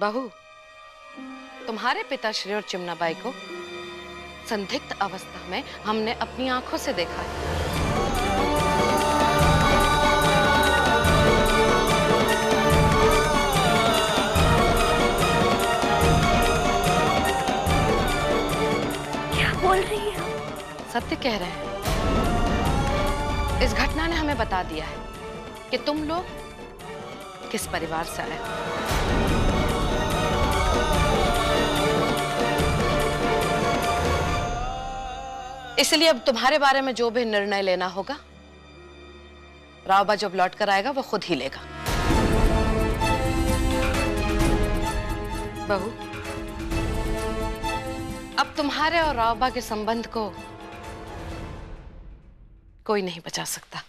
बहू, तुम्हारे पिताश्री और चिमनाबाई को संदिग्ध अवस्था में हमने अपनी आंखों से देखा है। क्या बोल रही है? सत्य कह रहे हैं। इस घटना ने हमें बता दिया है कि तुम लोग किस परिवार से आए हो। इसलिए अब तुम्हारे बारे में जो भी निर्णय लेना होगा, रावबा जब लौट कर आएगा वो खुद ही लेगा। बहू, अब तुम्हारे और रावबा के संबंध को कोई नहीं बचा सकता।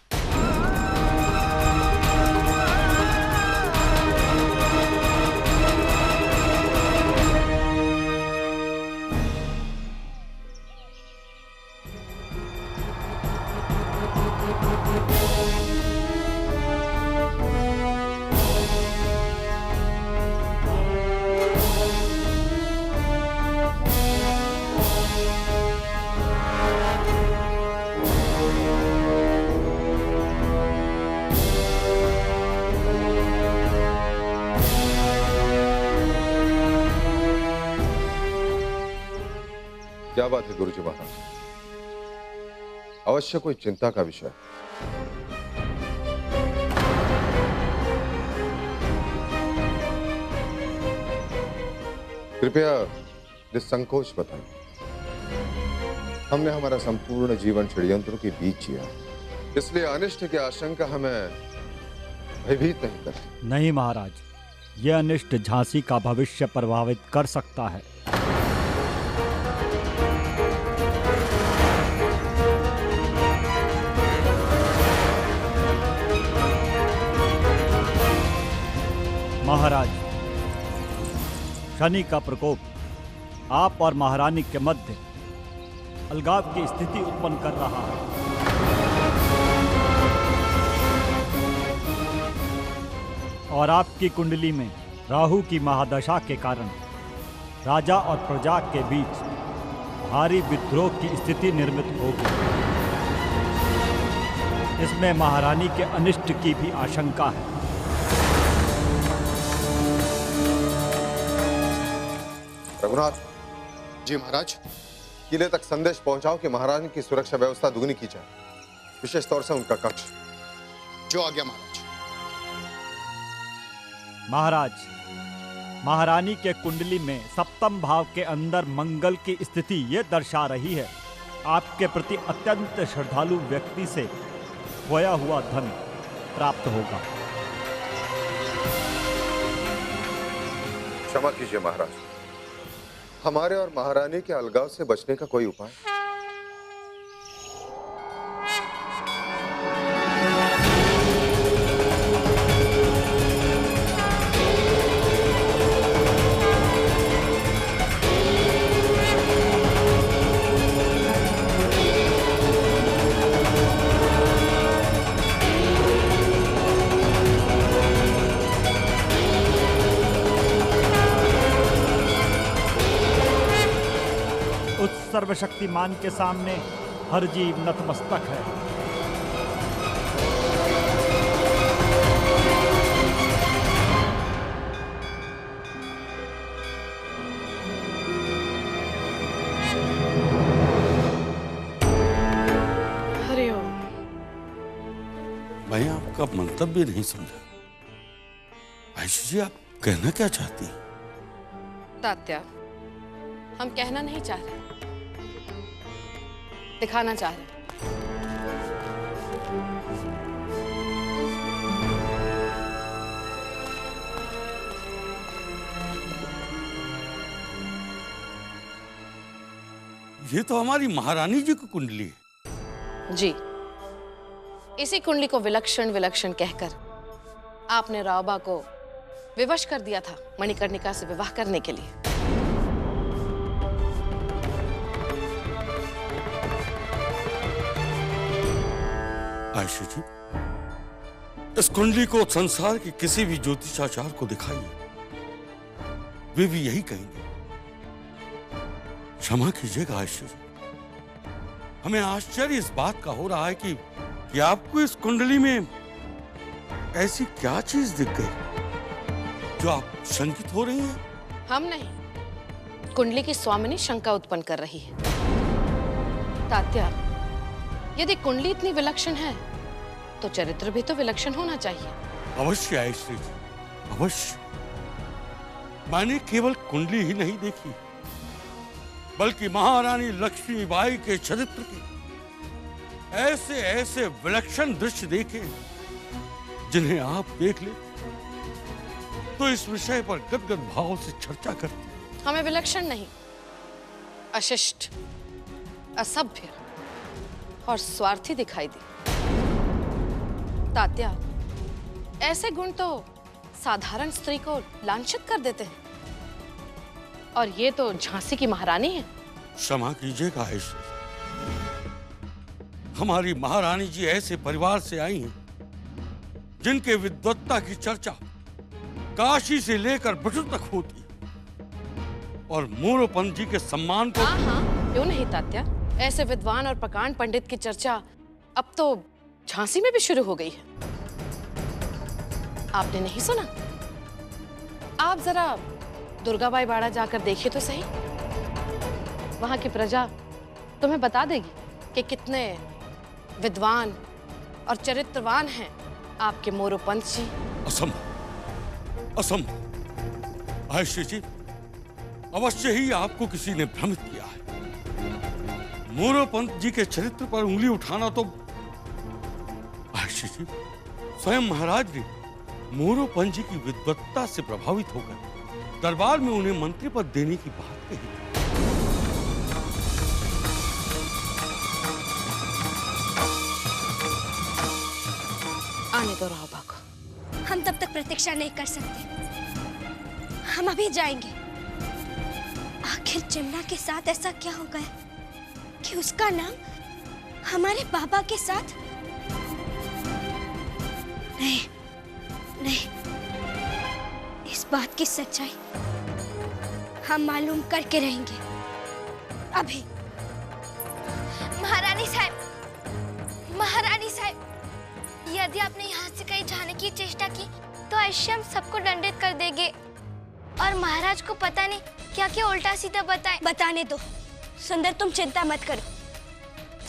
क्या बात है गुरुजी महाराज, अवश्य कोई चिंता का विषय। कृपया निसंकोच बताएं। हमने हमारा संपूर्ण जीवन षड्यंत्रों के बीच जिया, इसलिए अनिष्ट की आशंका हमें भयभीत नहीं करती। नहीं महाराज, यह अनिष्ट झांसी का भविष्य प्रभावित कर सकता है। महाराज, शनि का प्रकोप आप और महारानी के मध्य अलगाव की स्थिति उत्पन्न कर रहा है। और आपकी कुंडली में राहु की महादशा के कारण राजा और प्रजा के बीच भारी विद्रोह की स्थिति निर्मित होगी। इसमें महारानी के अनिष्ट की भी आशंका है। रघुनाथ जी महाराज, किले तक संदेश पहुंचाओ कि महारानी की सुरक्षा व्यवस्था दुगनी की जाए, विशेष तौर से उनका कक्ष। जो आज्ञा महाराज। महाराज, महारानी के कुंडली में सप्तम भाव के अंदर मंगल की स्थिति ये दर्शा रही है आपके प्रति अत्यंत श्रद्धालु व्यक्ति से खोया हुआ धन प्राप्त होगा। क्षमा कीजिए महाराज, हमारे और महारानी के अलगाव से बचने का कोई उपाय? सर्वशक्तिमान के सामने हर जीव नतमस्तक है। हरिओम। मैं आपका मंतव्य नहीं समझा। आयशा जी, आप कहना क्या चाहती हैं? तात्या, हम कहना नहीं चाह रहे, दिखाना चाह रहे। ये तो हमारी महारानी जी की कुंडली है। जी, इसी कुंडली को विलक्षण विलक्षण कहकर आपने रावबा को विवश कर दिया था मणिकर्णिका से विवाह करने के लिए। आयशा जी, इस कुंडली को संसार के किसी भी ज्योतिषाचार्य को दिखाइए, वे भी यही कहेंगे। क्षमा कीजिएगा आयशा जी, हमें आश्चर्य इस बात का हो रहा है कि आपको इस कुंडली में ऐसी क्या चीज दिख गई जो आप शंकित हो रही हैं? हम नहीं, कुंडली की स्वामिनी शंका उत्पन्न कर रही है। तात्या, यदि कुंडली इतनी विलक्षण है तो चरित्र भी तो विलक्षण होना चाहिए। अवश्य आयश्री जी, अवश्य। मैंने केवल कुंडली ही नहीं देखी, बल्कि महारानी लक्ष्मीबाई के चरित्र के ऐसे ऐसे विलक्षण दृश्य देखे जिन्हें आप देख ले तो इस विषय पर गदगद भाव से चर्चा करते। हमें विलक्षण नहीं, अशिष्ट, असभ्य और स्वार्थी दिखाई दी। तात्या, ऐसे गुण तो साधारण स्त्री को लांछित कर देते हैं, और ये तो झांसी की महारानी है। क्षमा कीजिएगा आयशा, हमारी महारानी जी ऐसे परिवार से आई हैं जिनके विद्वत्ता की चर्चा काशी से लेकर बटुक तक होती है, और मोरोपंत जी के सम्मान को। हाँ, क्यों नहीं तात्या, ऐसे विद्वान और प्रकांड पंडित की चर्चा अब तो झांसी में भी शुरू हो गई है। आपने नहीं सुना? आप जरा दुर्गाबाई बाड़ा जाकर देखिए तो सही, वहां की प्रजा तुम्हें बता देगी कि कितने विद्वान और चरित्रवान हैं आपके मोरोपंत जी। असंभव, असंभव आयशा जी, अवश्य ही आपको किसी ने भ्रमित किया है। मोरोपंत जी के चरित्र पर उंगली उठाना तो आयशा जी, स्वयं महाराज ने मोरोपंत जी की विद्वत्ता से प्रभावित होकर दरबार में उन्हें मंत्री पद देने की बात कही। आने दो रावबा को। हम तब तक प्रतीक्षा नहीं कर सकते, हम अभी जाएंगे। आखिर जमुना के साथ ऐसा क्या हो गया कि उसका नाम हमारे बाबा के साथ? नहीं, नहीं, इस बात की सच्चाई हम मालूम करके रहेंगे अभी। महारानी साहब, महारानी साहब, यदि आपने यहाँ से कहीं जाने की चेष्टा की तो अवश्य हम सबको दंडित कर देंगे, और महाराज को पता नहीं क्या क्या उल्टा सीधा बताए। बताने दो सुंदर, तुम चिंता मत करो,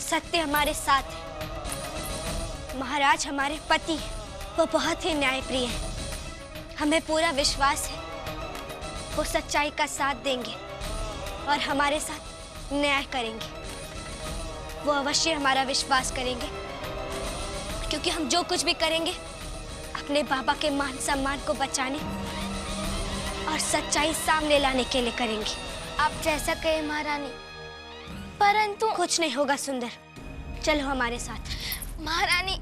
सत्य हमारे साथ है। महाराज हमारे पति हैं, वो बहुत ही न्यायप्रिय हैं। हमें पूरा विश्वास है वो सच्चाई का साथ देंगे और हमारे साथ न्याय करेंगे। वो अवश्य हमारा विश्वास करेंगे, क्योंकि हम जो कुछ भी करेंगे अपने बाबा के मान सम्मान को बचाने और सच्चाई सामने लाने के लिए करेंगे। आप जैसा कहे महारानी, परंतु कुछ नहीं होगा सुंदर, चलो हमारे साथ। महारानी।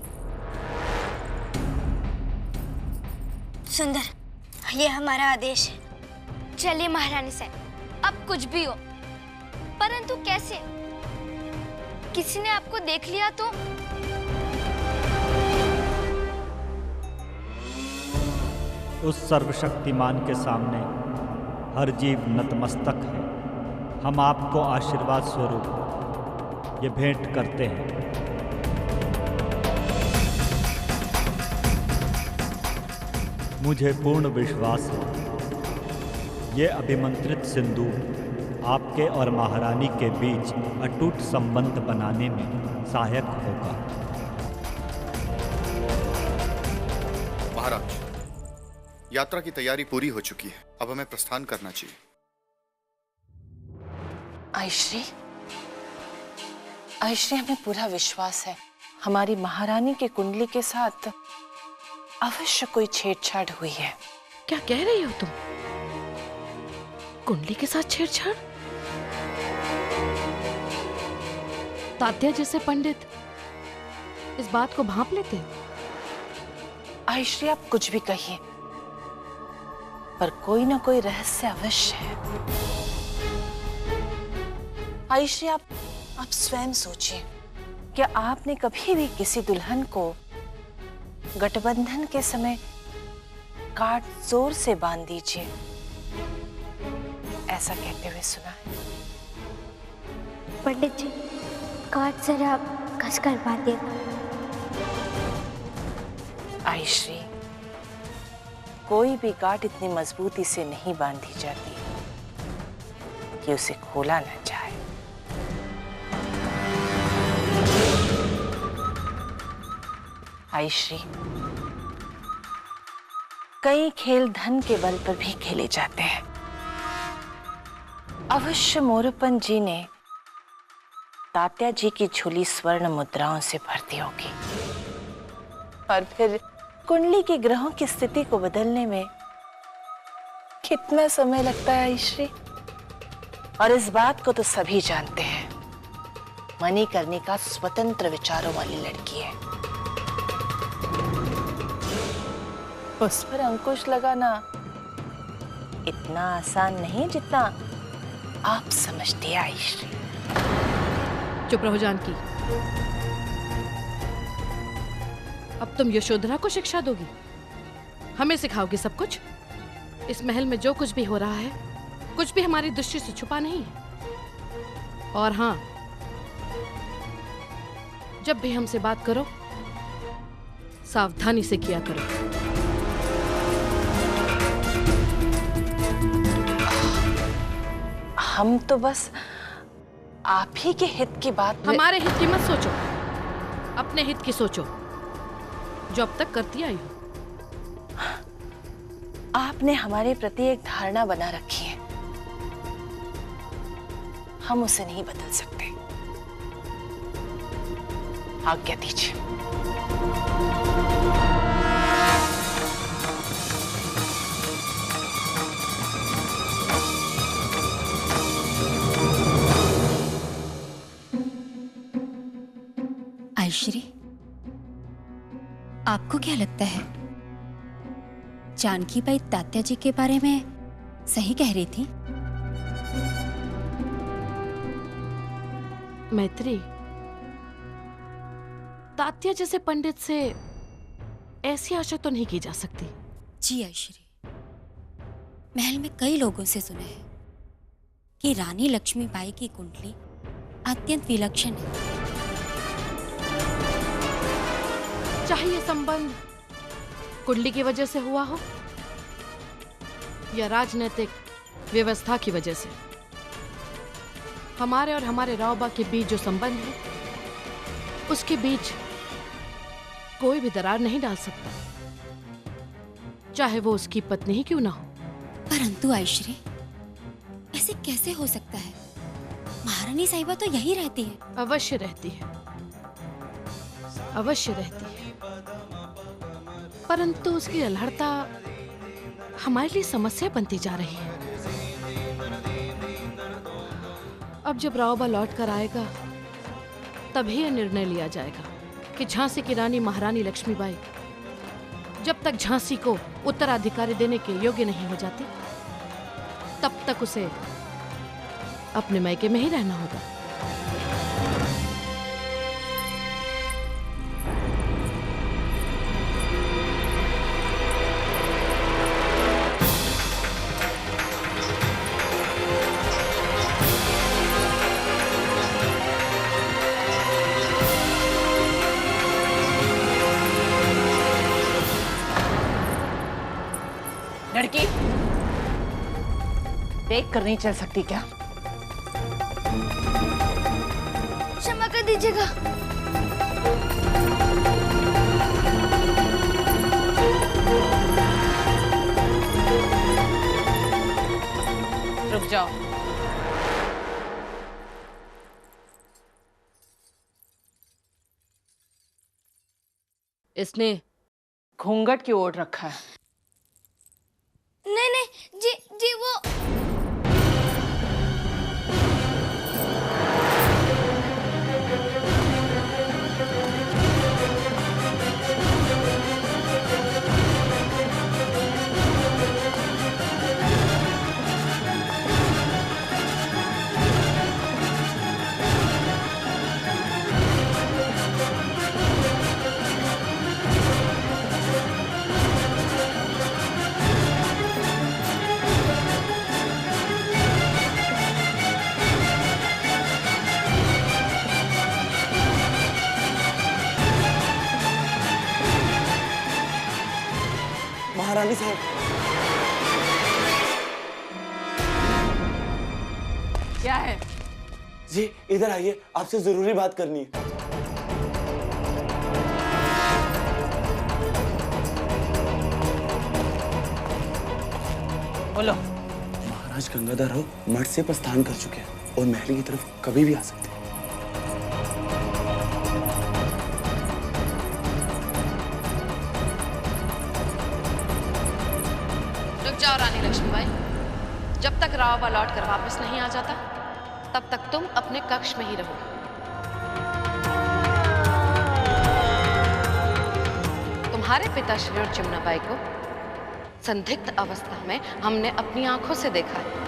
सुंदर, ये हमारा आदेश है। चलिए महारानी साहब, अब कुछ भी हो, परंतु कैसे? किसी ने आपको देख लिया तो? उस सर्वशक्तिमान के सामने हर जीव नतमस्तक है। हम आपको आशीर्वाद स्वरूप ये भेंट करते हैं। मुझे पूर्ण विश्वास है ये अभिमंत्रित सिंदूर आपके और महारानी के बीच अटूट संबंध बनाने में सहायक होगा। महाराज, यात्रा की तैयारी पूरी हो चुकी है, अब हमें प्रस्थान करना चाहिए। आयश्री, आयश्री, हमें पूरा विश्वास है हमारी महारानी की कुंडली के साथ अवश्य कोई छेड़छाड़ हुई है। क्या कह रही हो तुम? कुंडली के साथ छेड़छाड़? तात्या जैसे पंडित इस बात को भांप लेते? आयश्री, आप कुछ भी कहिए, पर कोई ना कोई रहस्य अवश्य है। आयश्री, आप स्वयं सोचिए, क्या आपने कभी भी किसी दुल्हन को गठबंधन के समय काट जोर से बांध दीजिए ऐसा कहते हुए सुना है। पंडित जी, कार्ड जरा कस कर बांधिएगा। आयश्री, कोई भी गांठ इतनी मजबूती से नहीं बांधी जाती कि उसे खोला न जाए। आयश्री, कई खेल धन के बल पर भी खेले जाते हैं। अवश्य मोरपन जी ने तात्या जी की झोली स्वर्ण मुद्राओं से भर दी होगी, और फिर कुंडली के ग्रहों की स्थिति को बदलने में कितना समय लगता है आयश्री? और इस बात को तो सभी जानते हैं, मणिकर्णिका स्वतंत्र विचारों वाली लड़की है। उस पर अंकुश लगाना इतना आसान नहीं जितना आप समझती हैं आयश्री। चुप रहो जानकी। अब तुम यशोधरा को शिक्षा दोगी, हमें सिखाओगी सब कुछ? इस महल में जो कुछ भी हो रहा है, कुछ भी हमारी दृष्टि से छुपा नहीं है। और हाँ, जब भी हमसे बात करो सावधानी से किया करो। हम तो बस आप ही के हित की बात। हमारे हित की मत सोचो, अपने हित की सोचो, जो अब तक करती आई हो। आपने हमारे प्रति एक धारणा बना रखी है, हम उसे नहीं बदल सकते। आज्ञा दीजिए। आयश्री, आपको क्या लगता है जानकी बाई तात्या जी के बारे में सही कह रही थी? मैत्री, तात्या जैसे पंडित से ऐसी आशा तो नहीं की जा सकती। जी आयश्री, महल में कई लोगों से सुना है कि रानी लक्ष्मीबाई की कुंडली अत्यंत विलक्षण है। चाहे ये संबंध कुंडली की वजह से हुआ हो या राजनीतिक व्यवस्था की वजह से, हमारे और हमारे रावबा के बीच जो संबंध है, उसके बीच कोई भी दरार नहीं डाल सकता, चाहे वो उसकी पत्नी ही क्यों ना हो। परंतु आयश्री, ऐसे कैसे हो सकता है? महारानी साहिबा तो यही रहती है। अवश्य रहती है, अवश्य रहती है, परंतु उसकी अलहड़ता हमारे लिए समस्या बनती जा रही है। अब जब रावबा लौट कर आएगा, तभी यह निर्णय लिया जाएगा कि झांसी की रानी महारानी लक्ष्मीबाई जब तक झांसी को उत्तराधिकारी देने के योग्य नहीं हो जाती, तब तक उसे अपने मायके में ही रहना होगा। लड़की, देख कर नहीं चल सकती क्या? क्षमा कर दीजिएगा। रुक जाओ। इसने घूंघट की ओढ़ रखा है। नहीं नहीं जी जी, वो क्या है? जी इधर आइए, आपसे जरूरी बात करनी है। बोलो। महाराज गंगाधर राव मठ से प्रस्थान कर चुके हैं और महल की तरफ कभी भी आ सकते हैं। रुक जाओ रानी लक्ष्मीबाई, जब तक रावबा लौट कर वापस नहीं आ जाता तब तक तुम अपने कक्ष में ही रहोगे। तुम्हारे पिता श्री और चिमनाबाई को संदिग्ध अवस्था में हमने अपनी आंखों से देखा है।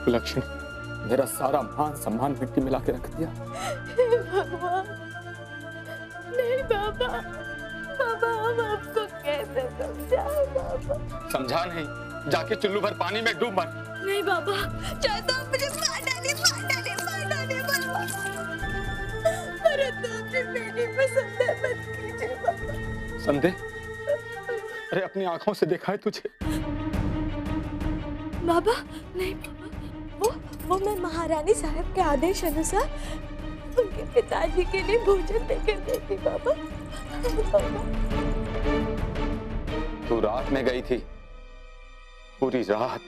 लक्ष्मी, मेरा सारा मान सम्मान मिट्टी मिला के रख दिया। भगवान, नहीं बाबा, बाबा हम आपको कैसे समझाएं बाबा? समझा नहीं, जाके चुल्लू भर पानी में डूब मर। नहीं बाबा, चाहे तो आप मुझे मार डालिए बाबा, परंतु अपनी बेटी पे संदेह मत कीजिए बाबा। संदेह? अरे अपनी आंखों से देखा है तुझे। बाबा नहीं बाबा, वो मैं महारानी साहब के आदेश अनुसार उनके पिताजी के लिए भोजन लेकर देती बाबा। तू रात में गई थी, पूरी रात?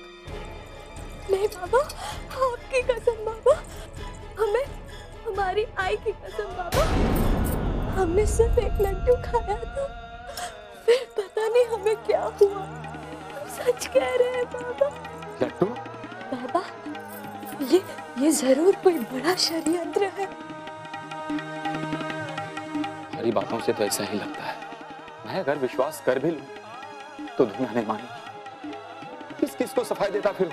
नहीं बाबा, आपकी कसम बाबा, हमें हमारी आई की कसम बाबा, हमने सिर्फ एक लड्डू खाया था, फिर पता नहीं हमें क्या हुआ। सच कह रहे हैं बाबा। लड्डू? बाबा ये जरूर कोई बड़ा षड्यंत्र है। हमारी बातों से तो ऐसा ही लगता है। मैं अगर विश्वास कर भी लूं तो दुनिया नहीं मानेगी। किस किस को सफाई देता फिर?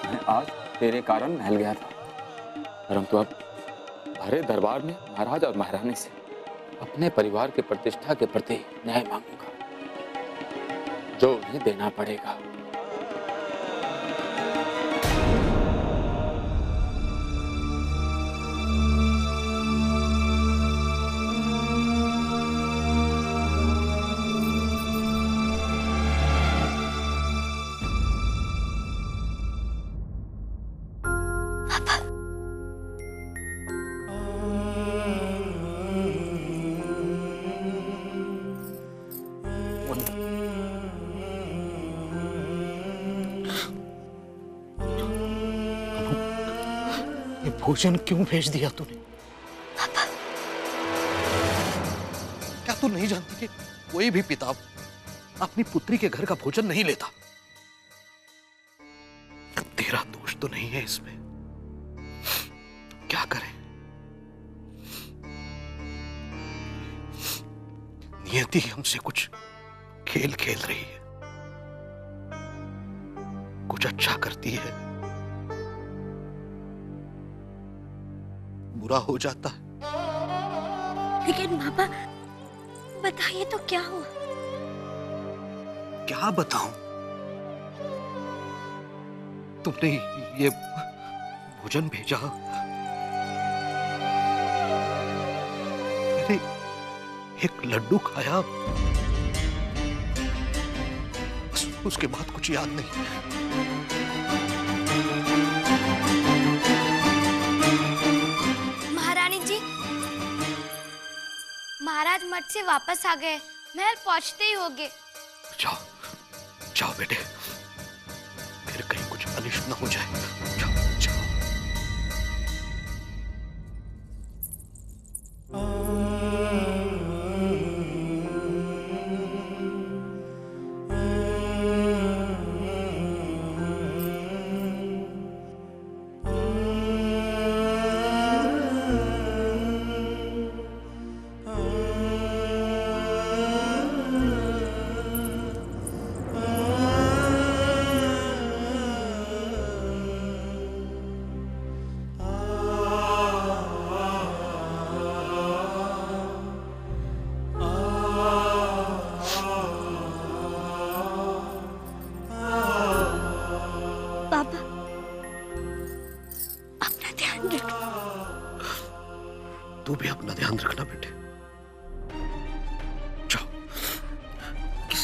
मैं आज तेरे कारण महल गया था, परंतु अब भरे दरबार में महाराज और महारानी से अपने परिवार के प्रतिष्ठा के प्रति न्याय मांगूंगा, जो उन्हें देना पड़ेगा। भोजन क्यों भेज दिया तूने? पापा, क्या तू नहीं जानती कि कोई भी पिता अपनी पुत्री के घर का भोजन नहीं लेता? तेरा दोष तो नहीं है इसमें। क्या करें? नियति हमसे कुछ खेल खेल रही है, कुछ अच्छा करती है, बुरा हो जाता है। लेकिन पापा बताइए तो क्या हुआ? क्या बताऊं? तुमने ये भोजन भेजा, मैंने एक लड्डू खाया, उसके बाद कुछ याद नहीं। महारानी जी, महाराज मठ से वापस आ गए, महल पहुंचते ही होंगे। जाओ जाओ बेटे, फिर कहीं कुछ अनिष्ट न हो जाए। जाओ जाओ।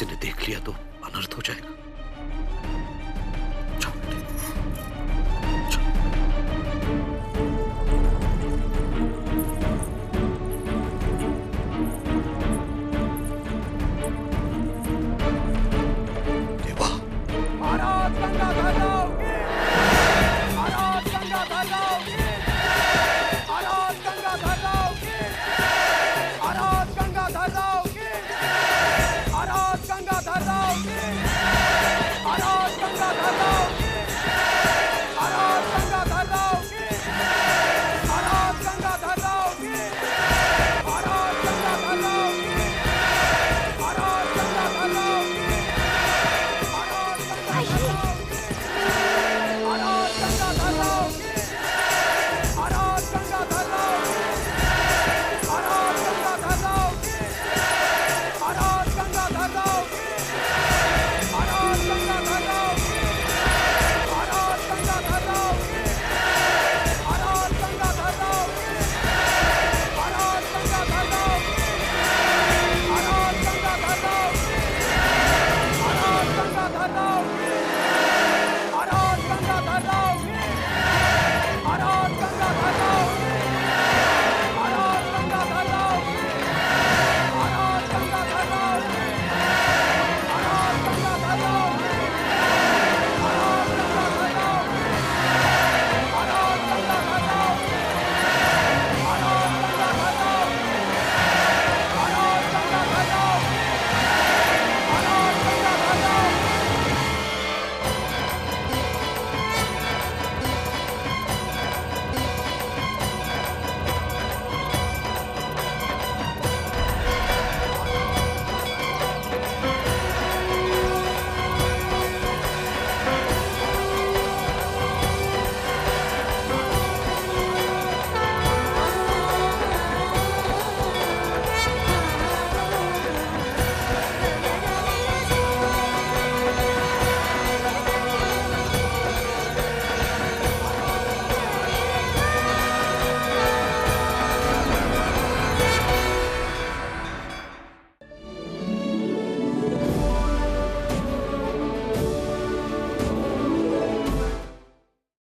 किसी ने देख लिया तो अनर्थ हो जाएगा।